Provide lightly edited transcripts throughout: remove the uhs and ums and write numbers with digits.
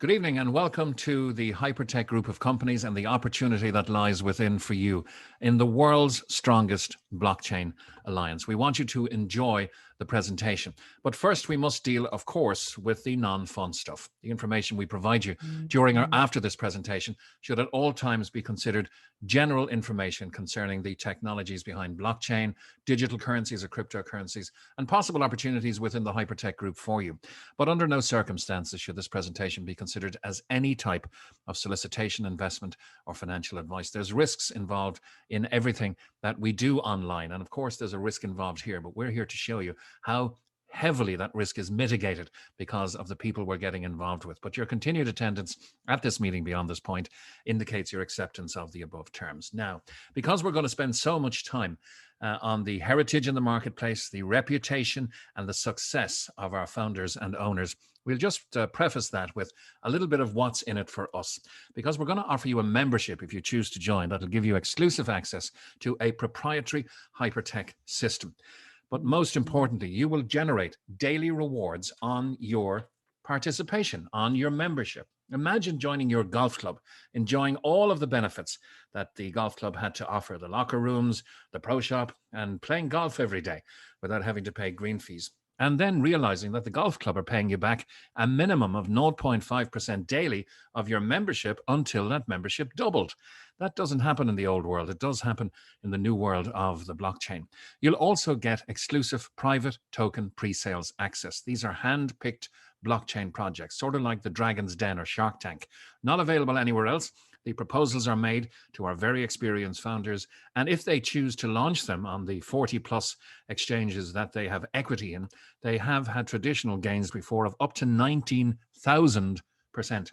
Good evening and welcome to the Hypertech group of companies and the opportunity that lies within for you in the world's strongest blockchain alliance. We want you to enjoy the presentation. But first, we must deal, of course, with the non-fun stuff. The information we provide you during or after this presentation should at all times be considered general information concerning the technologies behind blockchain, digital currencies or cryptocurrencies, and possible opportunities within the Hypertech group for you. But under no circumstances should this presentation be considered as any type of solicitation, investment, or financial advice. There's risks involved in everything that we do online. And of course, there's a risk involved here, but we're here to show you how heavily that risk is mitigated because of the people we're getting involved with. But your continued attendance at this meeting beyond this point indicates your acceptance of the above terms. Now, because we're going to spend so much time on the heritage in the marketplace, the reputation, and the success of our founders and owners, we'll just preface that with a little bit of what's in it for us, because we're going to offer you a membership if you choose to join that'll give you exclusive access to a proprietary Hypertech system. But most importantly, you will generate daily rewards on your participation, on your membership. Imagine joining your golf club, enjoying all of the benefits that the golf club had to offer, the locker rooms, the pro shop, and playing golf every day without having to pay green fees. And then realizing that the golf club are paying you back a minimum of 0.5% daily of your membership until that membership doubled. That doesn't happen in the old world. It does happen in the new world of the blockchain. You'll also get exclusive private token pre-sales access. These are hand-picked blockchain projects, sort of like the Dragon's Den or Shark Tank. Not available anywhere else. The proposals are made to our very experienced founders, and if they choose to launch them on the 40-plus exchanges that they have equity in, they have had traditional gains before of up to 19,000%.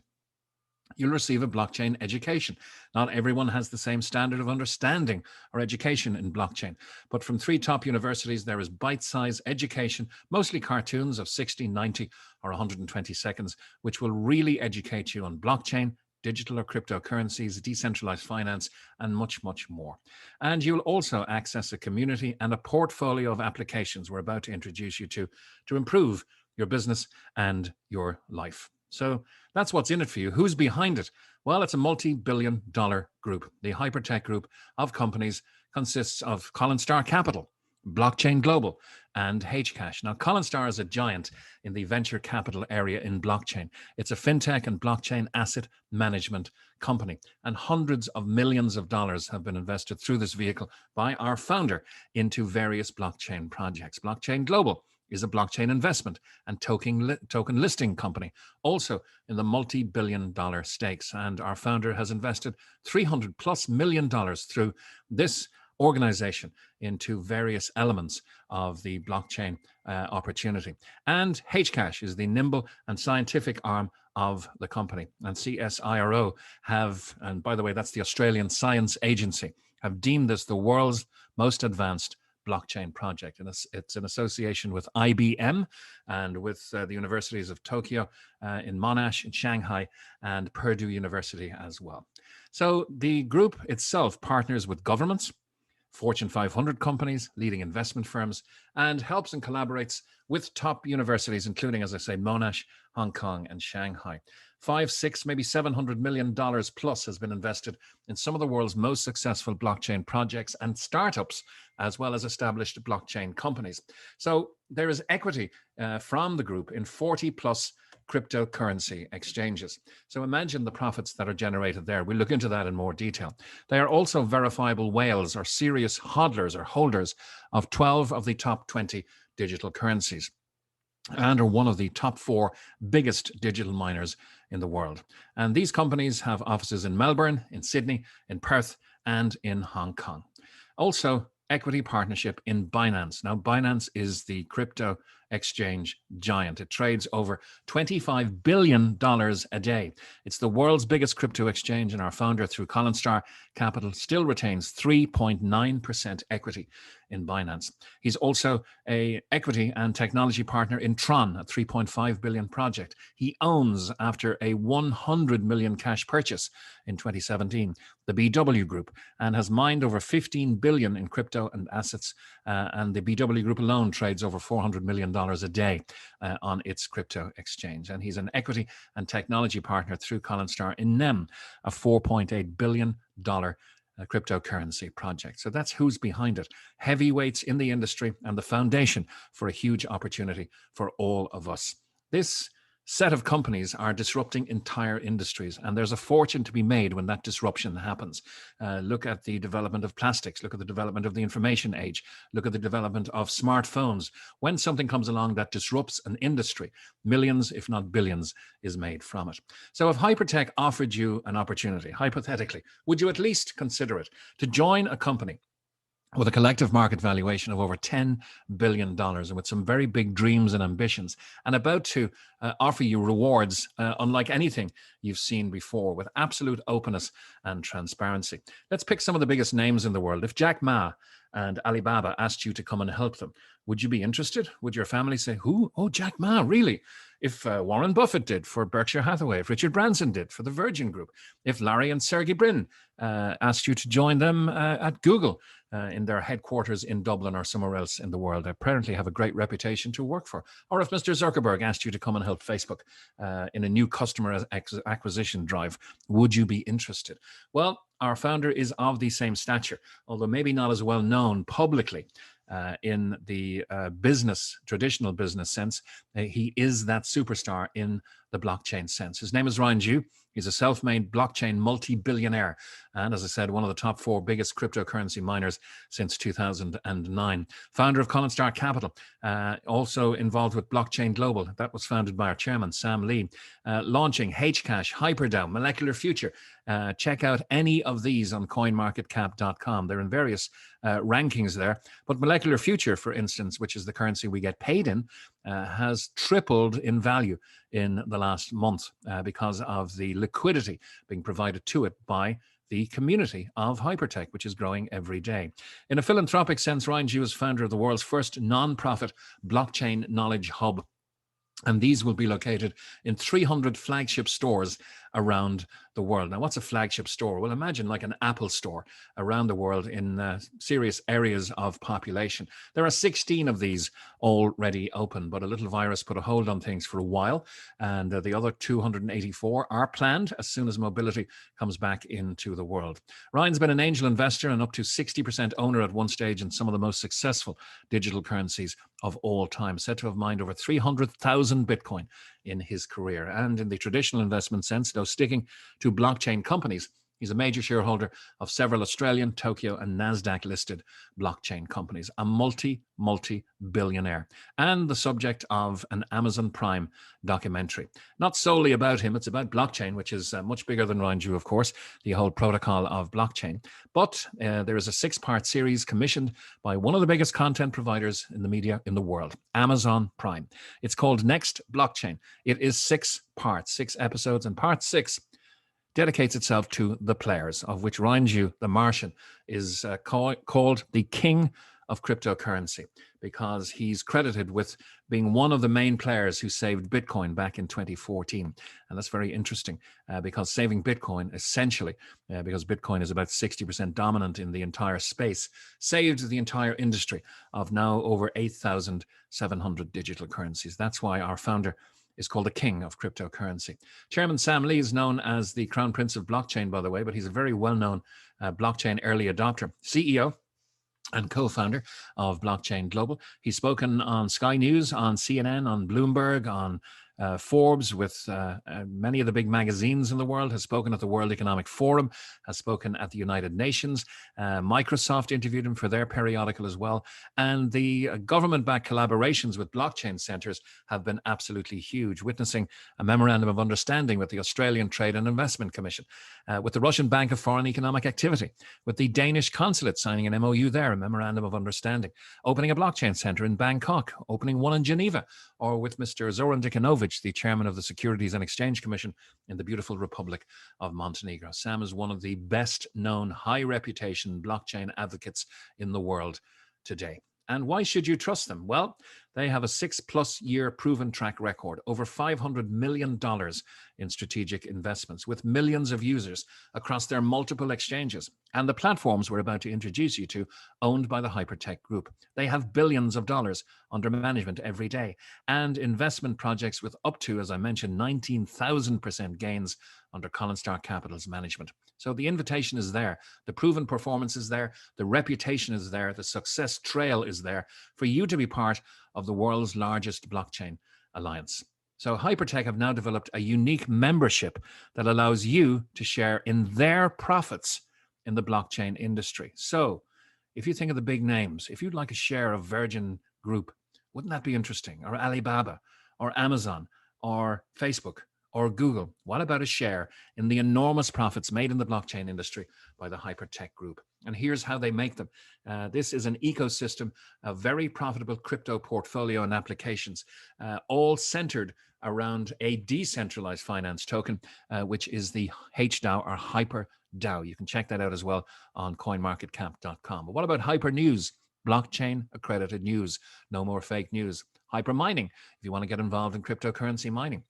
You'll receive a blockchain education. Not everyone has the same standard of understanding or education in blockchain, but from 3 top universities, there is bite-sized education, mostly cartoons of 60, 90, or 120 seconds, which will really educate you on blockchain, digital or cryptocurrencies, decentralized finance, and much, much more. And you'll also access a community and a portfolio of applications we're about to introduce you to improve your business and your life. So that's what's in it for you. Who's behind it? Well, it's a multi-billion-dollar group. The Hypertech group of companies consists of Colin Star Capital, Blockchain Global, and Hcash. Now, Colin Star is a giant in the venture capital area in blockchain. It's a fintech and blockchain asset management company, and hundreds of millions of dollars have been invested through this vehicle by our founder into various blockchain projects. Blockchain Global is a blockchain investment and token listing company, also in the multi-billion-dollar stakes. And our founder has invested $300+ million through this organization into various elements of the blockchain opportunity. And Hcash is the nimble and scientific arm of the company. And CSIRO have, and by the way, that's the Australian Science Agency, have deemed this the world's most advanced blockchain project. And it's in association with IBM and with the universities of Tokyo, in Monash, in Shanghai, and Purdue University as well. So the group itself partners with governments, Fortune 500 companies, leading investment firms, and helps and collaborates with top universities, including, as I say, Monash, Hong Kong, and Shanghai. 5, 6, maybe $700 million plus has been invested in some of the world's most successful blockchain projects and startups, as well as established blockchain companies. So there is equity from the group in 40+ cryptocurrency exchanges. So imagine the profits that are generated there. We'll look into that in more detail. They are also verifiable whales or serious hodlers or holders of 12 of the top 20 digital currencies, and are one of the top 4 biggest digital miners in the world. And these companies have offices in Melbourne, in Sydney, in Perth, and in Hong Kong. Also, equity partnership in Binance. Now, Binance is the crypto exchange giant. It trades over $25 billion a day. It's the world's biggest crypto exchange, and our founder, through Colin Star Capital, still retains 3.9% equity in Binance. He's also a equity and technology partner in Tron, a 3.5 billion project. He owns, after a 100 million cash purchase in 2017, the BW Group, and has mined over 15 billion in crypto and assets. And the BW Group alone trades over $400 million a day on its crypto exchange. And he's an equity and technology partner through Collinstar in NEM, a $4.8 billion cryptocurrency project. So that's who's behind it. Heavyweights in the industry and the foundation for a huge opportunity for all of us. This set of companies are disrupting entire industries, and there's a fortune to be made when that disruption happens. Look at the development of plastics, look at the development of the information age, look at the development of smartphones. When something comes along that disrupts an industry, millions, if not billions, is made from it. So if Hypertech offered you an opportunity, hypothetically, would you at least consider it to join a company with a collective market valuation of over $10 billion and with some very big dreams and ambitions, and about to offer you rewards unlike anything you've seen before, with absolute openness and transparency? Let's pick some of the biggest names in the world. If Jack Ma and Alibaba asked you to come and help them, would you be interested? Would your family say, who? Oh, Jack Ma, really? If Warren Buffett did for Berkshire Hathaway, if Richard Branson did for the Virgin Group, if Larry and Sergey Brin asked you to join them at Google in their headquarters in Dublin or somewhere else in the world, they apparently have a great reputation to work for. Or if Mr. Zuckerberg asked you to come and help Facebook in a new customer acquisition drive, would you be interested? Well, our founder is of the same stature, although maybe not as well known publicly. In the traditional business sense, he is that superstar in the blockchain sense. His name is Ryan Zhu. He's a self-made blockchain multi-billionaire. And as I said, one of the top 4 biggest cryptocurrency miners since 2009. Founder of Collinstar Capital, also involved with Blockchain Global. That was founded by our chairman, Sam Lee. Launching Hcash, HyperDAO, Molecular Future. Check out any of these on coinmarketcap.com. They're in various rankings there. But Molecular Future, for instance, which is the currency we get paid in, has tripled in value in the last month because of the liquidity being provided to it by the community of Hypertech, which is growing every day. In a philanthropic sense, Ryan Zhu is founder of the world's first non-profit blockchain knowledge hub. And these will be located in 300 flagship stores around the world. Now, what's a flagship store? Well, imagine like an Apple store around the world in serious areas of population. There are 16 of these already open, but a little virus put a hold on things for a while. And the other 284 are planned as soon as mobility comes back into the world. Ryan's been an angel investor and up to 60% owner at one stage in some of the most successful digital currencies of all time, said to have mined over 300,000 Bitcoin in his career. And in the traditional investment sense, though sticking to blockchain companies, he's a major shareholder of several Australian, Tokyo, and NASDAQ listed blockchain companies, a multi-billionaire, and the subject of an Amazon Prime documentary. Not solely about him, it's about blockchain, which is much bigger than Ryan Zhu, of course, the whole protocol of blockchain. But there is a 6-part series commissioned by one of the biggest content providers in the media in the world, Amazon Prime. It's called Next Blockchain. It is 6 parts, 6 episodes, and part 6 dedicates itself to the players, of which Ryan Zhu, the Martian, is called the king of cryptocurrency, because he's credited with being one of the main players who saved Bitcoin back in 2014. And that's very interesting because saving Bitcoin, essentially, because Bitcoin is about 60% dominant in the entire space, saved the entire industry of now over 8,700 digital currencies. That's why our founder is called the king of cryptocurrency. Chairman Sam Lee is known as the crown prince of blockchain, by the way, but he's a very well-known blockchain early adopter, CEO and co-founder of Blockchain Global. He's spoken on Sky News, on CNN, on Bloomberg, on Forbes, with many of the big magazines in the world, has spoken at the World Economic Forum, has spoken at the United Nations. Microsoft interviewed him for their periodical as well. And the government-backed collaborations with blockchain centers have been absolutely huge, witnessing a memorandum of understanding with the Australian Trade and Investment Commission, with the Russian Bank of Foreign Economic Activity, with the Danish consulate signing an MOU there, a memorandum of understanding, opening a blockchain center in Bangkok, opening one in Geneva, or with Mr. Zoran Dikanovic, the chairman of the Securities and Exchange Commission in the beautiful Republic of Montenegro. Sam is one of the best known high reputation blockchain advocates in the world. today. And why should you trust them? Well, they have a 6+ year proven track record, over $500 million in strategic investments with millions of users across their multiple exchanges. And the platforms we're about to introduce you to, owned by the Hypertech Group. They have billions of dollars under management every day and investment projects with up to, as I mentioned, 19,000% gains under Colin Stark Capital's management. So the invitation is there. The proven performance is there. The reputation is there. The success trail is there for you to be part of the world's largest blockchain alliance. So Hypertech have now developed a unique membership that allows you to share in their profits in the blockchain industry. So if you think of the big names, if you'd like a share of Virgin Group, wouldn't that be interesting? Or Alibaba, or Amazon, or Facebook, or Google? What about a share in the enormous profits made in the blockchain industry by the Hypertech Group? And here's how they make them. This is an ecosystem of very profitable crypto portfolio and applications, all centered around a decentralized finance token, which is the HDAO or HyperDAO. You can check that out as well on coinmarketcap.com. But what about Hyper News? Blockchain accredited news. No more fake news. Hyper mining, if you want to get involved in cryptocurrency mining.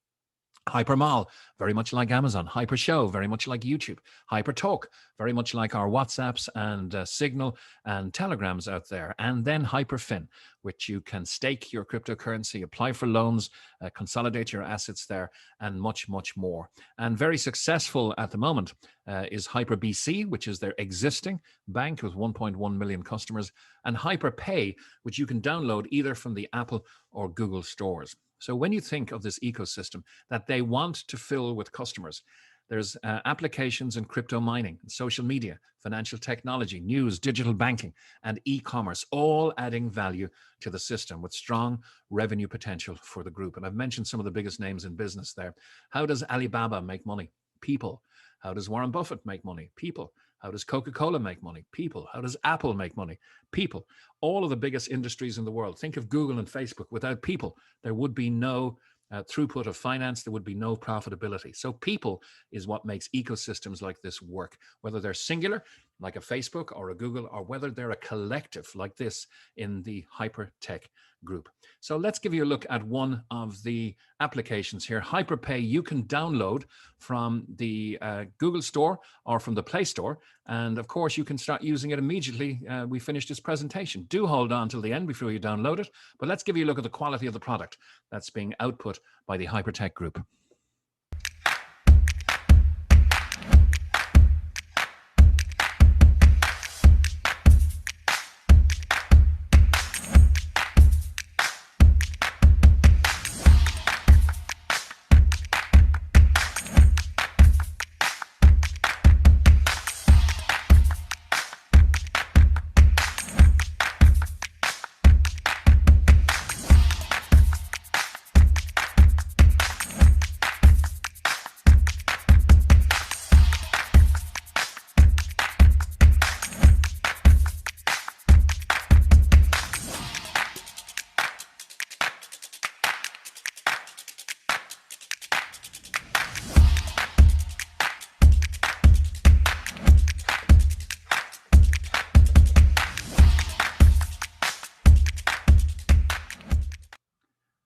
Hypermall, very much like Amazon. Hyper Show, very much like YouTube. Hyper Talk, very much like our WhatsApps and Signal and Telegrams out there. And then HyperFund, which you can stake your cryptocurrency, apply for loans, consolidate your assets there, and much, much more. And very successful at the moment is HyperBC, which is their existing bank with 1.1 million customers, and HyperPay, which you can download either from the Apple or Google stores. So when you think of this ecosystem that they want to fill with customers, there's applications in crypto mining, social media, financial technology, news, digital banking, and e-commerce, all adding value to the system with strong revenue potential for the group. And I've mentioned some of the biggest names in business there. How does Alibaba make money? People. How does Warren Buffett make money? People. How does Coca-Cola make money? People. How does Apple make money? People. All of the biggest industries in the world. Think of Google and Facebook. Without people, there would be no throughput of finance. There would be no profitability. So people is what makes ecosystems like this work, whether they're singular, like a Facebook or a Google, or whether they're a collective like this in the Hypertech Group. So let's give you a look at one of the applications here. HyperPay, you can download from the Google Store or from the Play Store. And of course, you can start using it immediately. We finished this presentation. Do hold on till the end before you download it. But let's give you a look at the quality of the product that's being output by the Hypertech Group.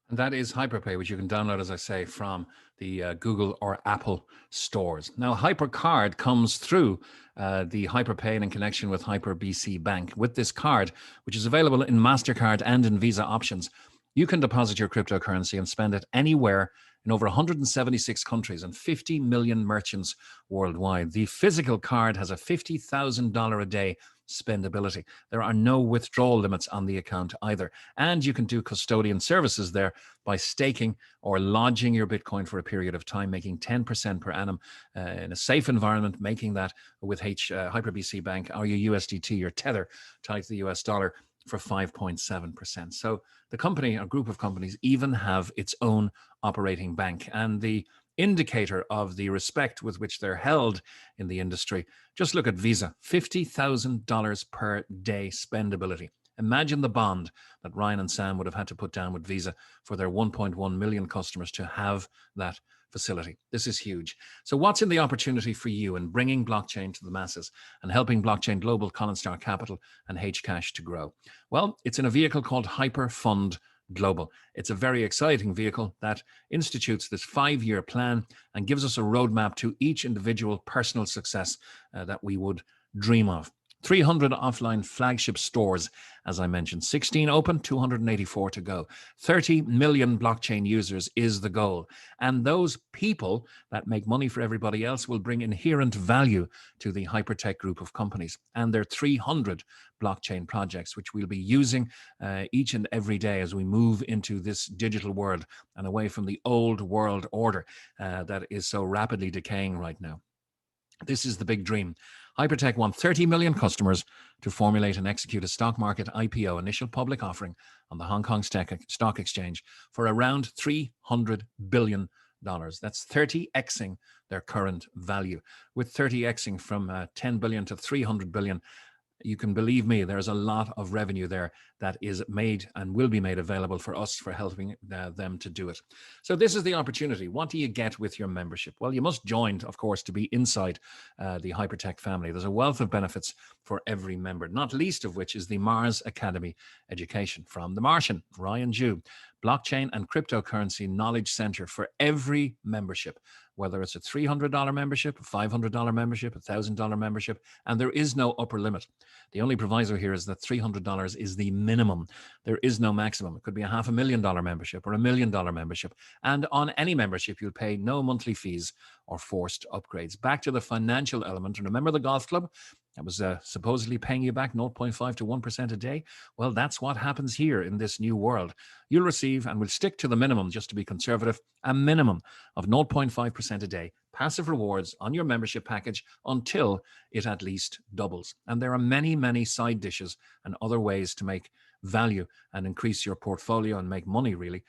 And that is HyperPay, which you can download, as I say, from the Google or Apple stores. Now, HyperCard comes through the HyperPay in connection with HyperBC Bank. With this card, which is available in MasterCard and in Visa options, you can deposit your cryptocurrency and spend it anywhere in over 176 countries and 50 million merchants worldwide. The physical card has a $50,000 a day spendability. There are no withdrawal limits on the account either. And you can do custodian services there by staking or lodging your Bitcoin for a period of time, making 10% per annum in a safe environment, making that with HyperBC Bank or your USDT, your Tether tied to the US dollar for 5.7%. So the company, a group of companies, even have its own operating bank. And the indicator of the respect with which they're held in the industry, just look at Visa, $50,000 per day spendability. Imagine the bond that Ryan and Sam would have had to put down with Visa for their 1.1 million customers to have that facility. This is huge. So what's in the opportunity for you in bringing blockchain to the masses and helping Blockchain Global, Colin Star Capital, and Hcash to grow? Well, it's in a vehicle called HyperFund Global. It's a very exciting vehicle that institutes this 5-year plan and gives us a roadmap to each individual personal success that we would dream of. 300 offline flagship stores, as I mentioned, 16 open, 284 to go. 30 million blockchain users is the goal. And those people that make money for everybody else will bring inherent value to the Hypertech group of companies. And there are 300 blockchain projects, which we'll be using each and every day as we move into this digital world and away from the old world order that is so rapidly decaying right now. This is the big dream. Hypertech want 30 million customers to formulate and execute a stock market IPO, initial public offering, on the Hong Kong Stock Exchange for around $300 billion. That's 30xing their current value. With 30xing from 10 billion to 300 billion, you can believe me, there's a lot of revenue there that is made and will be made available for us for helping them to do it. So this is the opportunity. What do you get with your membership? Well, you must join, of course, to be inside the Hypertech family. There's a wealth of benefits for every member, not least of which is the Mars Academy education from the Martian, Ryan Jew, blockchain and cryptocurrency knowledge center for every membership, whether it's a $300 membership, a $500 membership, a $1,000 membership, and there is no upper limit. The only proviso here is that $300 is the minimum. There is no maximum. It could be a $500,000 membership or $1 million membership. And on any membership, you'll pay no monthly fees or forced upgrades. Back to the financial element. And remember the golf club that was supposedly paying you back 0.5 to 1% a day? Well, that's what happens here in this new world. You'll receive, and we'll stick to the minimum just to be conservative, a minimum of 0.5% a day passive rewards on your membership package until it at least doubles. And there are many, many side dishes and other ways to make value and increase your portfolio and make money really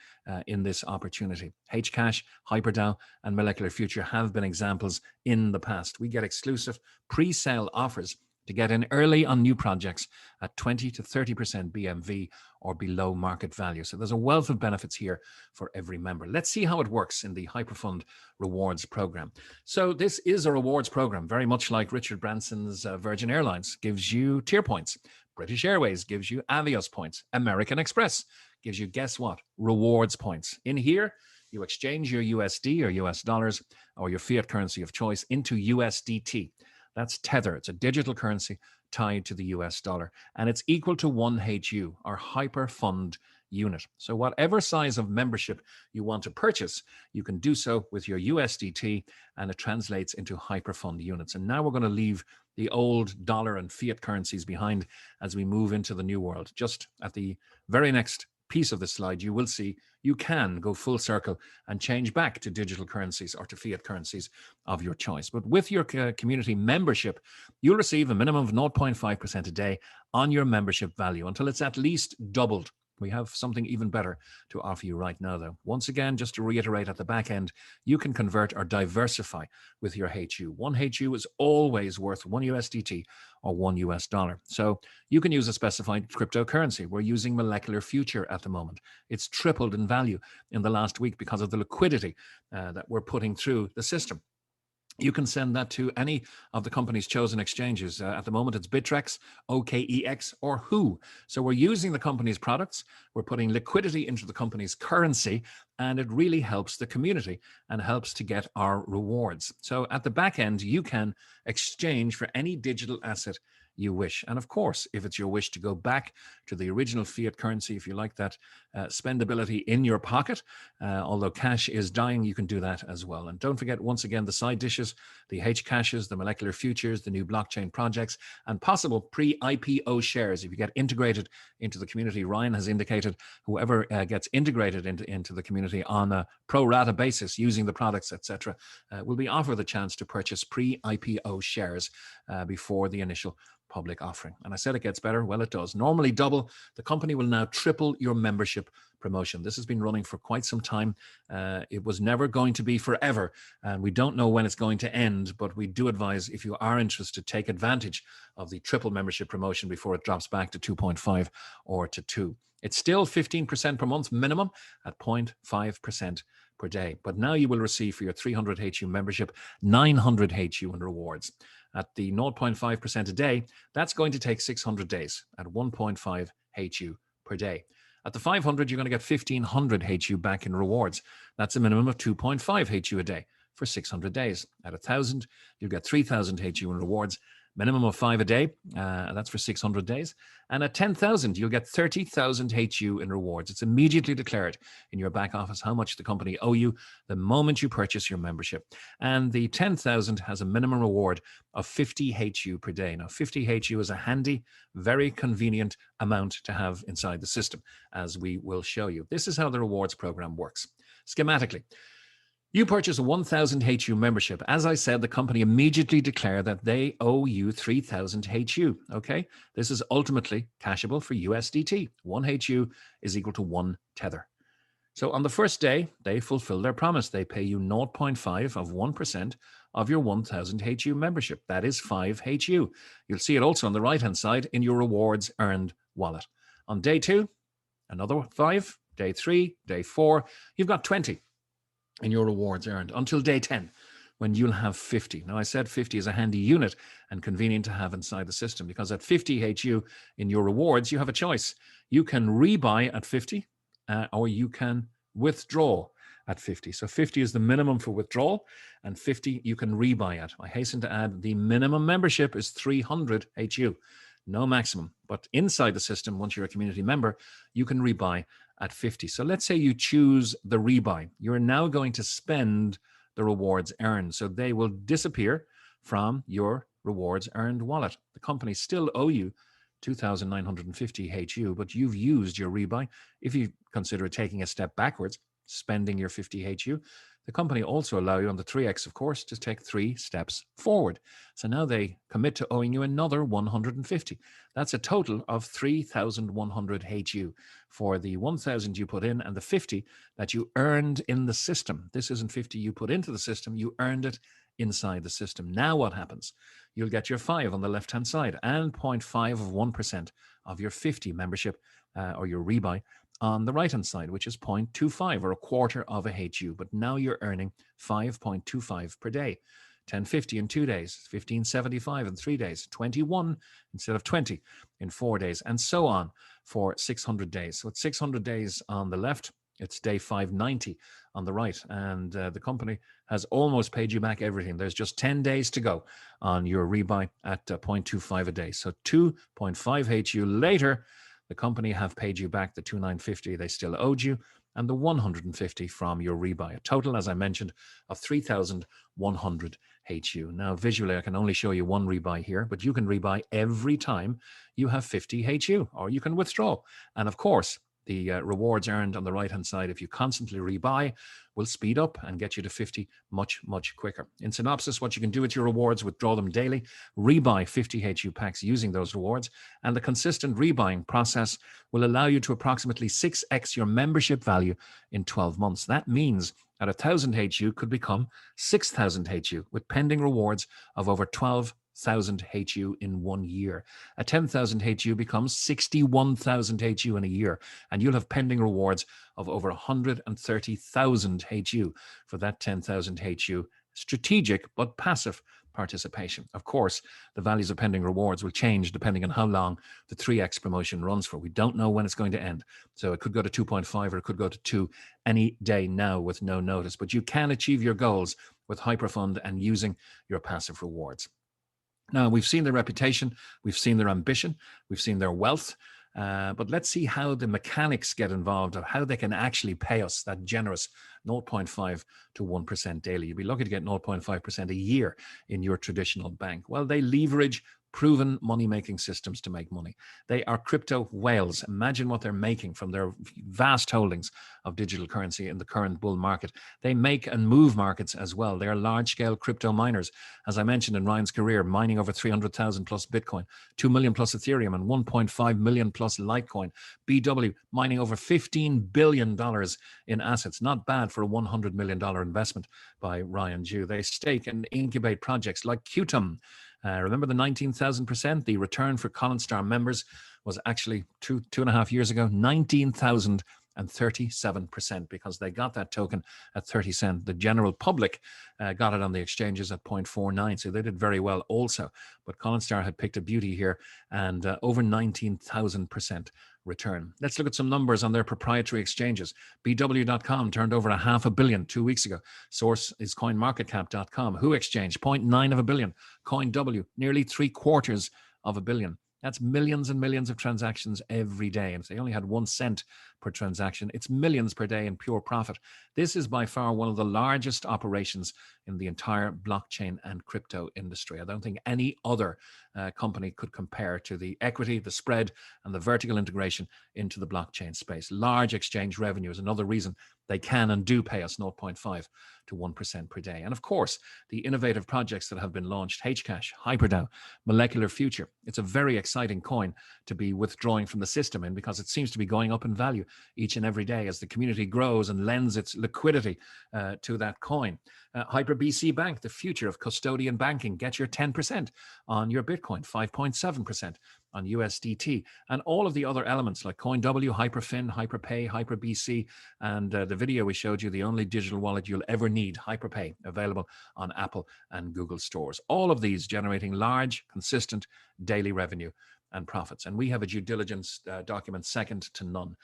in this opportunity. Hcash, HyperDAO, and Molecular Future have been examples in the past. We get exclusive pre-sale offers to get in early on new projects at 20 to 30% BMV or below market value. So there's a wealth of benefits here for every member. Let's see how it works in the HyperFund rewards program. So this is a rewards program, very much like Richard Branson's Virgin Airlines gives you tier points. British Airways gives you Avios points. American Express gives you, guess what? Rewards points. In here, you exchange your USD or US dollars or your fiat currency of choice into USDT. That's Tether. It's a digital currency tied to the US dollar, and it's equal to 1 HU, or HyperFund unit. So whatever size of membership you want to purchase, you can do so with your USDT, and it translates into HyperFund units. And now we're going to leave the old dollar and fiat currencies behind as we move into the new world. Just at the very next piece of the slide, you will see you can go full circle and change back to digital currencies or to fiat currencies of your choice. But with your community membership, you'll receive a minimum of 0.5% a day on your membership value until it's at least doubled. We have something even better to offer you right now, though. Once again, just to reiterate at the back end, you can convert or diversify with your HU. 1 HU is always worth 1 USDT or 1 US dollar. So you can use a specified cryptocurrency. We're using Molecular Future at the moment. It's tripled in value in the last week because of the liquidity that we're putting through the system. You can send that to any of the company's chosen exchanges. At the moment, it's Bittrex, OKEX, or Who. So we're using the company's products. We're putting liquidity into the company's currency, and it really helps the community and helps to get our rewards. So at the back end, you can exchange for any digital asset you wish. And of course, if it's your wish to go back to the original fiat currency, if you like that spendability in your pocket, although cash is dying, you can do that as well. And don't forget, once again, the side dishes, the Hcashes, the Molecular Futures, the new blockchain projects, and possible pre-IPO shares. If you get integrated into the community, Ryan has indicated whoever gets integrated into the community on a pro rata basis using the products, etc., will be offered the chance to purchase pre-IPO shares before the initial public offering. And I said it gets better. Well, it does. Normally double. The company will now triple your membership membership promotion. This has been running for quite some time. It was never going to be forever, and we don't know when it's going to end, but we do advise, if you are interested, take advantage of the triple membership promotion before it drops back to 2.5 or to 2. It's still 15% per month minimum at 0.5% per day. But now you will receive for your 300 HU membership 900 HU in rewards. At the 0.5% a day, that's going to take 600 days at 1.5 HU per day. At the 500, you're going to get 1,500 HU back in rewards. That's a minimum of 2.5 HU a day for 600 days. At 1,000, you'll get 3,000 HU in rewards, minimum of 5 a day. That's for 600 days. And at 10,000, you'll get 30,000 HU in rewards. It's immediately declared in your back office how much the company owe you the moment you purchase your membership. And the 10,000 has a minimum reward of 50 HU per day. Now, 50 HU is a handy, very convenient amount to have inside the system, as we will show you. This is how the rewards program works. Schematically, you purchase a 1,000 HU membership. As I said, the company immediately declare that they owe you 3,000 HU, okay? This is ultimately cashable for USDT. 1 HU is equal to 1 tether. So on the first day, they fulfill their promise. They pay you 0.5 of 1% of your 1,000 HU membership. That is 5 HU. You'll see it also on the right-hand side in your rewards earned wallet. On day 2, another 5. Day 3, day 4, you've got 20. In your rewards earned until day 10, when you'll have 50. Now, I said 50 is a handy unit and convenient to have inside the system, because at 50 HU in your rewards, you have a choice. You can rebuy at 50 or you can withdraw at 50. So 50 is the minimum for withdrawal, and 50 you can rebuy at. I hasten to add the minimum membership is 300 HU. No maximum. But inside the system, once you're a community member, you can rebuy at 50. So let's say you choose the rebuy. You're now going to spend the rewards earned. So they will disappear from your rewards earned wallet. The company still owe you 2,950 HU, but you've used your rebuy. If you consider taking a step backwards, spending your 50 HU, the company also allow you on the 3X, of course, to take 3 steps forward. So now they commit to owing you another 150. That's a total of 3,100 HU for the 1,000 you put in and the 50 that you earned in the system. This isn't 50 you put into the system, you earned it inside the system. Now what happens? You'll get your 5 on the left-hand side and 0.5 of 1% of your 50 membership or your rebuy on the right-hand side, which is 0.25 or a quarter of a HU. But now you're earning 5.25 per day. 1050 in 2 days, 1575 in 3 days, 21 instead of 20 in 4 days, and so on for 600 days. So it's 600 days on the left. It's day 590 on the right. And the company has almost paid you back everything. There's just 10 days to go on your rebuy at 0.25 a day. So 2.5 HU later, the company have paid you back the 2,950 they still owed you and the 150 from your rebuy. A total, as I mentioned, of 3,100 HU. Now, visually, I can only show you one rebuy here, but you can rebuy every time you have 50 HU, or you can withdraw. And of course, the rewards earned on the right-hand side, if you constantly rebuy, will speed up and get you to 50 much, much quicker. In synopsis, what you can do with your rewards, withdraw them daily, rebuy 50 HU packs using those rewards, and the consistent rebuying process will allow you to approximately 6x your membership value in 12 months. That means at 1,000 HU could become 6,000 HU with pending rewards of over 12,000 HU in 1 year. At 10,000 HU becomes 61,000 HU in a year, and you'll have pending rewards of over 130,000 HU for that 10,000 HU strategic but passive participation. Of course, the values of pending rewards will change depending on how long the 3X promotion runs for. We don't know when it's going to end. So it could go to 2.5 or it could go to 2 any day now with no notice. But you can achieve your goals with HyperFund and using your passive rewards. Now, we've seen their reputation, we've seen their ambition, we've seen their wealth, but let's see how the mechanics get involved of how they can actually pay us that generous 0.5 to 1% daily. You'd be lucky to get 0.5% a year in your traditional bank. Well, they leverage proven money-making systems to make money. They are crypto whales. Imagine what they're making from their vast holdings of digital currency in the current bull market. They make and move markets as well. They are large-scale crypto miners. As I mentioned in Ryan's career, mining over 300,000 plus Bitcoin, 2 million plus Ethereum, and 1.5 million plus Litecoin. BW mining over $15 billion in assets. Not bad for a $100 million investment by Ryan Jew. They stake and incubate projects like Qtum. Remember the 19,000%? The return for Colin Star members was actually two and a half years ago, 19,037%, because they got that token at 30 cents. The general public got it on the exchanges at 0.49, so they did very well also. But Colin Star had picked a beauty here, and over 19,000% return. Let's look at some numbers on their proprietary exchanges. BW.com turned over $500 million 2 weeks ago. Source is CoinMarketCap.com. Who Exchange, 0.9 of a billion. CoinW, nearly 750 million. That's millions and millions of transactions every day. And if they only had 1 cent per transaction, it's millions per day in pure profit. This is by far one of the largest operations in the entire blockchain and crypto industry. I don't think any other company could compare to the equity, the spread, and the vertical integration into the blockchain space. Large exchange revenue is another reason they can and do pay us 0.5 to 1% per day. And of course, the innovative projects that have been launched, Hcash, HyperDAO, Molecular Future. It's a very exciting coin to be withdrawing from the system in, because it seems to be going up in value each and every day as the community grows and lends its liquidity to that coin. HyperBC Bank, the future of custodian banking. Get your 10% on your Bitcoin, 5.7% on USDT, and all of the other elements like CoinW, HyperFund, HyperPay, HyperBC, and the video we showed you, the only digital wallet you'll ever need, HyperPay, available on Apple and Google stores. All of these generating large, consistent daily revenue and profits. And we have a due diligence document second to none.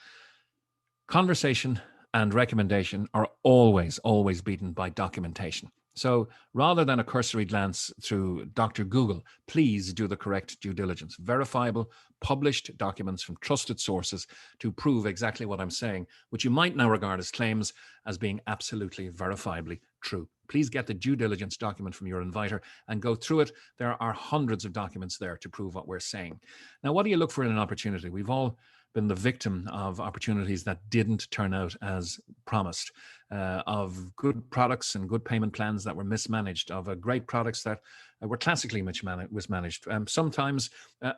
Conversation and recommendation are always beaten by documentation. So rather than a cursory glance through Dr. Google, please do the correct due diligence. Verifiable, published documents from trusted sources to prove exactly what I'm saying, which you might now regard as claims as being absolutely verifiably true. Please get the due diligence document from your inviter and go through it. There are hundreds of documents there to prove what we're saying. Now, what do you look for in an opportunity? We've all been the victim of opportunities that didn't turn out as promised, of good products and good payment plans that were mismanaged, of great products that were classically mismanaged, sometimes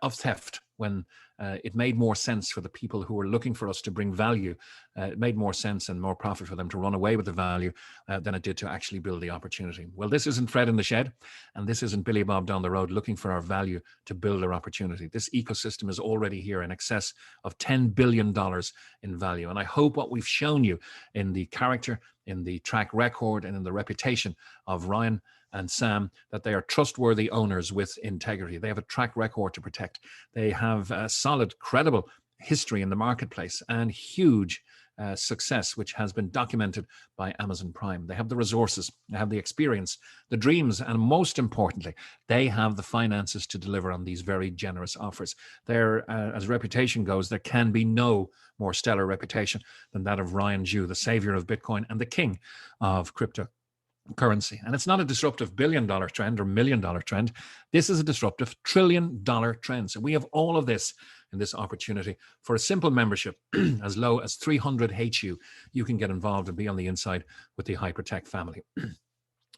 of theft when it made more sense for the people who were looking for us to bring value. It made more sense and more profit for them to run away with the value than it did to actually build the opportunity. Well, this isn't Fred in the shed, and this isn't Billy Bob down the road looking for our value to build our opportunity. This ecosystem is already here in excess of $10 billion in value. And I hope what we've shown you in the character, in the track record, and in the reputation of Ryan and Sam, that they are trustworthy owners with integrity. They have a track record to protect. They have a solid, credible history in the marketplace and huge success, which has been documented by Amazon Prime. They have the resources, they have the experience, the dreams, and most importantly, they have the finances to deliver on these very generous offers. There, as reputation goes, there can be no more stellar reputation than that of Ryan Jew, the savior of Bitcoin and the king of crypto currency. And it's not a disruptive billion-dollar trend or million-dollar trend. This is a disruptive trillion-dollar trend. So we have all of this in this opportunity. For a simple membership as low as 300 HU, you can get involved and be on the inside with the Hypertech family.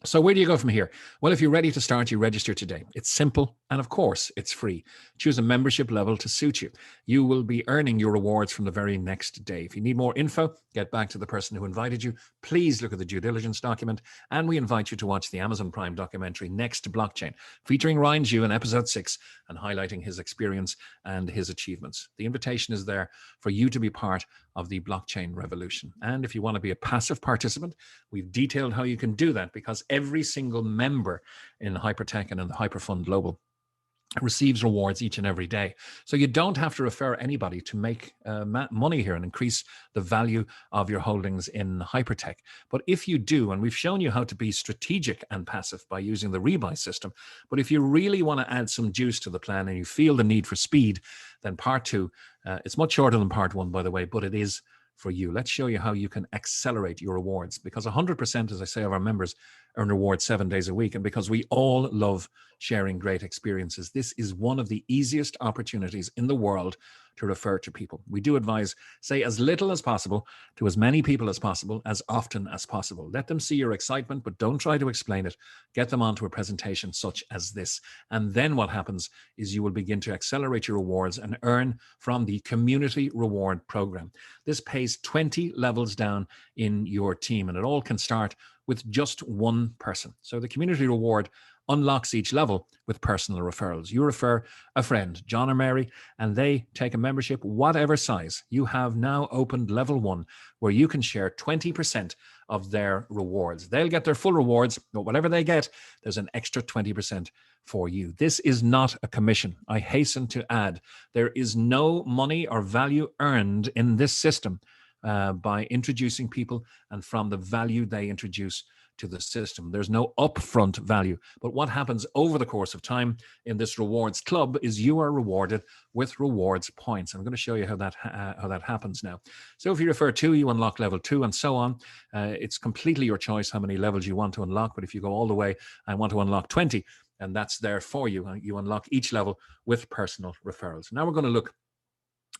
So where do you go from here? Well, if you're ready to start, you register today. It's simple, and of course, it's free. Choose a membership level to suit you. You will be earning your rewards from the very next day. If you need more info, get back to the person who invited you. Please look at the due diligence document, and we invite you to watch the Amazon Prime documentary Next Blockchain, featuring Ryan Jew in episode 6 and highlighting his experience and his achievements. The invitation is there for you to be part of the blockchain revolution. And if you want to be a passive participant, we've detailed how you can do that, because every single member in Hypertech and in the HyperFund Global receives rewards each and every day. So you don't have to refer anybody to make money here and increase the value of your holdings in Hypertech. But if you do, and we've shown you how to be strategic and passive by using the rebuy system, but if you really want to add some juice to the plan and you feel the need for speed, then part 2, it's much shorter than part 1, by the way, but it is for you. Let's show you how you can accelerate your rewards, because 100%, as I say, of our members earn rewards 7 days a week. And because we all love sharing great experiences, this is one of the easiest opportunities in the world to refer to people. We do advise, say as little as possible to as many people as possible, as often as possible. Let them see your excitement, but don't try to explain it. Get them onto a presentation such as this. And then what happens is you will begin to accelerate your rewards and earn from the Community Reward Program. This pays 20 levels down in your team, and it all can start with just one person. So the Community Reward unlocks each level with personal referrals. You refer a friend, John or Mary, and they take a membership, whatever size. You have now opened level 1, where you can share 20% of their rewards. They'll get their full rewards, but whatever they get, there's an extra 20% for you. This is not a commission. I hasten to add, there is no money or value earned in this system by introducing people and from the value they introduce to the system. There's no upfront value. But what happens over the course of time in this rewards club is you are rewarded with rewards points. I'm going to show you how that happens now. So if you refer 2, you unlock level 2 and so on. It's completely your choice how many levels you want to unlock. But if you go all the way and want to unlock 20, and that's there for you, you unlock each level with personal referrals. Now we're going to look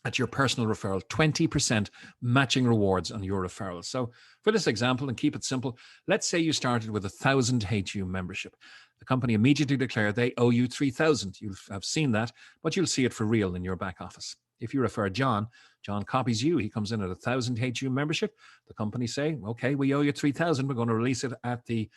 at your personal referral, 20% matching rewards on your referrals. So for this example, and keep it simple, let's say you started with 1,000 HU membership. The company immediately declare they owe you 3,000. You'll have seen that, but you'll see it for real in your back office. If you refer John, John copies you. He comes in at 1,000 HU membership. The company say, okay, we owe you 3,000. We're going to release it at the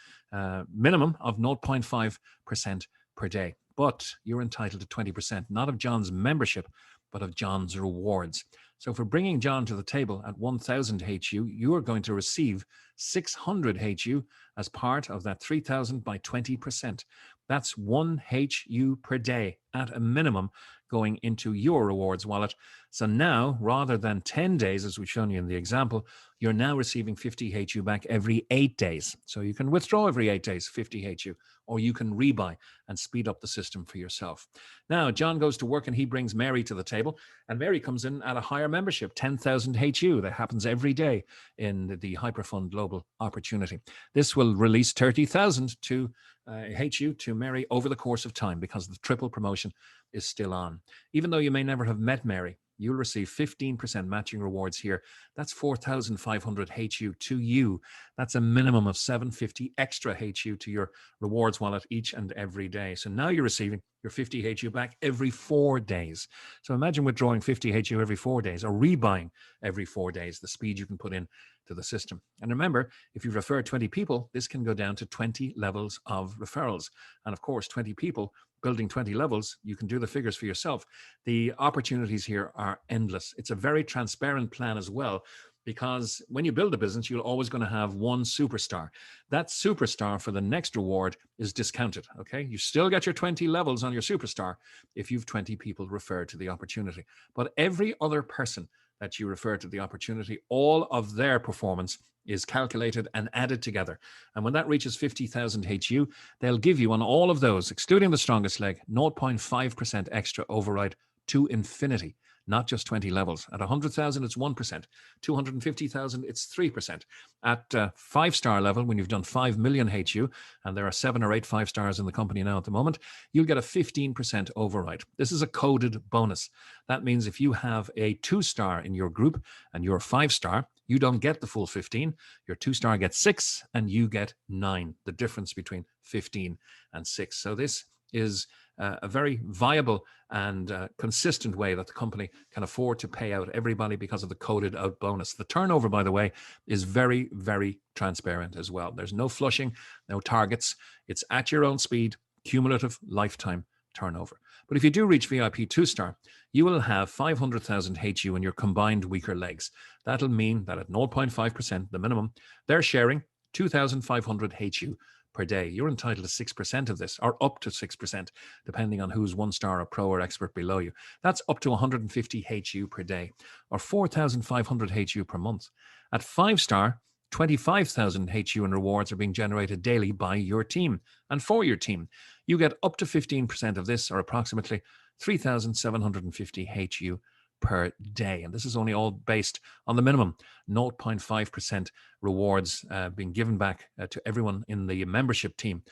minimum of 0.5% per day. But you're entitled to 20%, not of John's membership, but of John's rewards. So for bringing John to the table at 1,000 HU, you are going to receive 600 HU as part of that 3,000 by 20%. That's 1 HU per day at a minimum going into your rewards wallet. So now, rather than 10 days, as we've shown you in the example, you're now receiving 50 HU back every 8 days. So you can withdraw every 8 days, 50 HU, or you can rebuy and speed up the system for yourself. Now, John goes to work and he brings Mary to the table, and Mary comes in at a higher membership, 10,000 HU. That happens every day in the HyperFund Global Opportunity. This will release 30,000 to HU to Mary over the course of time, because the triple promotion is still on. Even though you may never have met Mary, you'll receive 15% matching rewards here. That's 4,500 HU to you. That's a minimum of 750 extra HU to your rewards wallet each and every day. So now you're receiving your 50 HU back every 4 days. So imagine withdrawing 50 HU every 4 days, or rebuying every 4 days, the speed you can put in to the system. And remember, if you refer 20 people, this can go down to 20 levels of referrals. And of course, 20 people building 20 levels, you can do the figures for yourself. The opportunities here are endless. It's a very transparent plan as well, because when you build a business, you're always going to have one superstar. That superstar for the next reward is discounted, okay? You still get your 20 levels on your superstar if you've 20 people referred to the opportunity. But every other person that you refer to the opportunity, all of their performance is calculated and added together. And when that reaches 50,000 HU, they'll give you on all of those, excluding the strongest leg, 0.5% extra override to infinity. Not just 20 levels. At 100,000, it's 1%. 250,000, it's 3%. At 5-star level, when you've done 5 million HU, and there are 7 or 8 5-stars in the company now at the moment, you'll get a 15% override. This is a coded bonus. That means if you have a 2-star in your group and you're a 5-star, you don't get the full 15. Your 2-star gets 6 and you get 9. The difference between 15 and 6. So this is a very viable and consistent way that the company can afford to pay out everybody because of the coded out bonus. The turnover, by the way, is very, very transparent as well. There's no flushing, no targets. It's at your own speed, cumulative lifetime turnover. But if you do reach VIP 2-star, you will have 500,000 HU in your combined weaker legs. That'll mean that at 0.5%, the minimum, they're sharing 2,500 HU per day. You're entitled to 6% of this, or up to 6%, depending on who's 1-star or pro or expert below you. That's up to 150 HU per day, or 4,500 HU per month. At 5-star, 25,000 HU in rewards are being generated daily by your team and for your team. You get up to 15% of this, or approximately 3,750 HU per day. And this is only all based on the minimum 0.5% rewards being given back to everyone in the membership team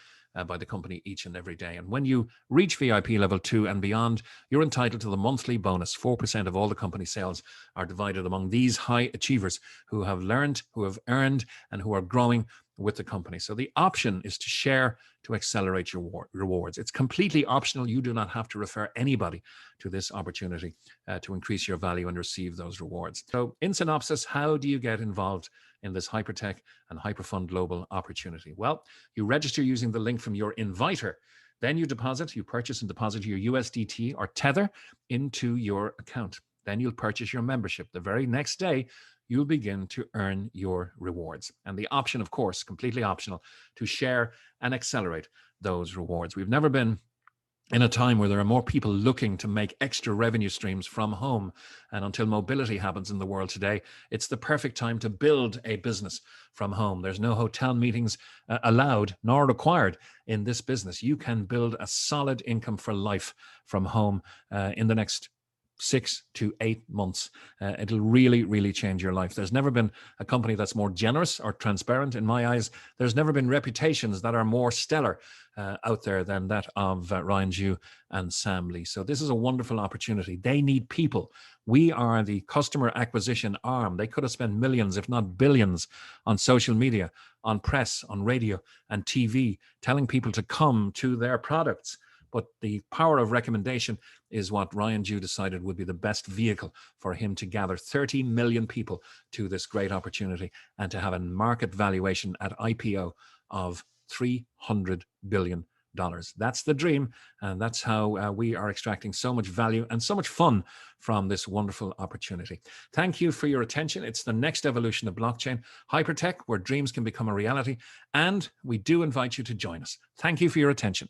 by the company each and every day. And when you reach VIP level 2 and beyond, you're entitled to the monthly bonus. 4% of all the company sales are divided among these high achievers who have learned, who have earned, and who are growing with the company. So the option is to share to accelerate your rewards. It's completely optional. You do not have to refer anybody to this opportunity to increase your value and receive those rewards. So in synopsis, how do you get involved in this Hypertech and HyperFund global opportunity? Well, you register using the link from your inviter. Then you purchase and deposit your USDT or Tether into your account. Then you'll purchase your membership. The very next day, you'll begin to earn your rewards. And the option, of course, completely optional, to share and accelerate those rewards. We've never been in a time where there are more people looking to make extra revenue streams from home. And until mobility happens in the world today, it's the perfect time to build a business from home. There's no hotel meetings allowed nor required in this business. You can build a solid income for life from home in the next 6 to 8 months. It'll really, really change your life. There's never been a company that's more generous or transparent in my eyes. There's never been reputations that are more stellar out there than that of Ryan Jew and Sam Lee. So this is a wonderful opportunity. They need people. We are the customer acquisition arm. They could have spent millions, if not billions, on social media, on press, on radio and TV, telling people to come to their products. But the power of recommendation is what Ryan Jew decided would be the best vehicle for him to gather 30 million people to this great opportunity and to have a market valuation at IPO of $300 billion. That's the dream, and that's how we are extracting so much value and so much fun from this wonderful opportunity. Thank you for your attention. It's the next evolution of blockchain, Hypertech, where dreams can become a reality, and we do invite you to join us. Thank you for your attention.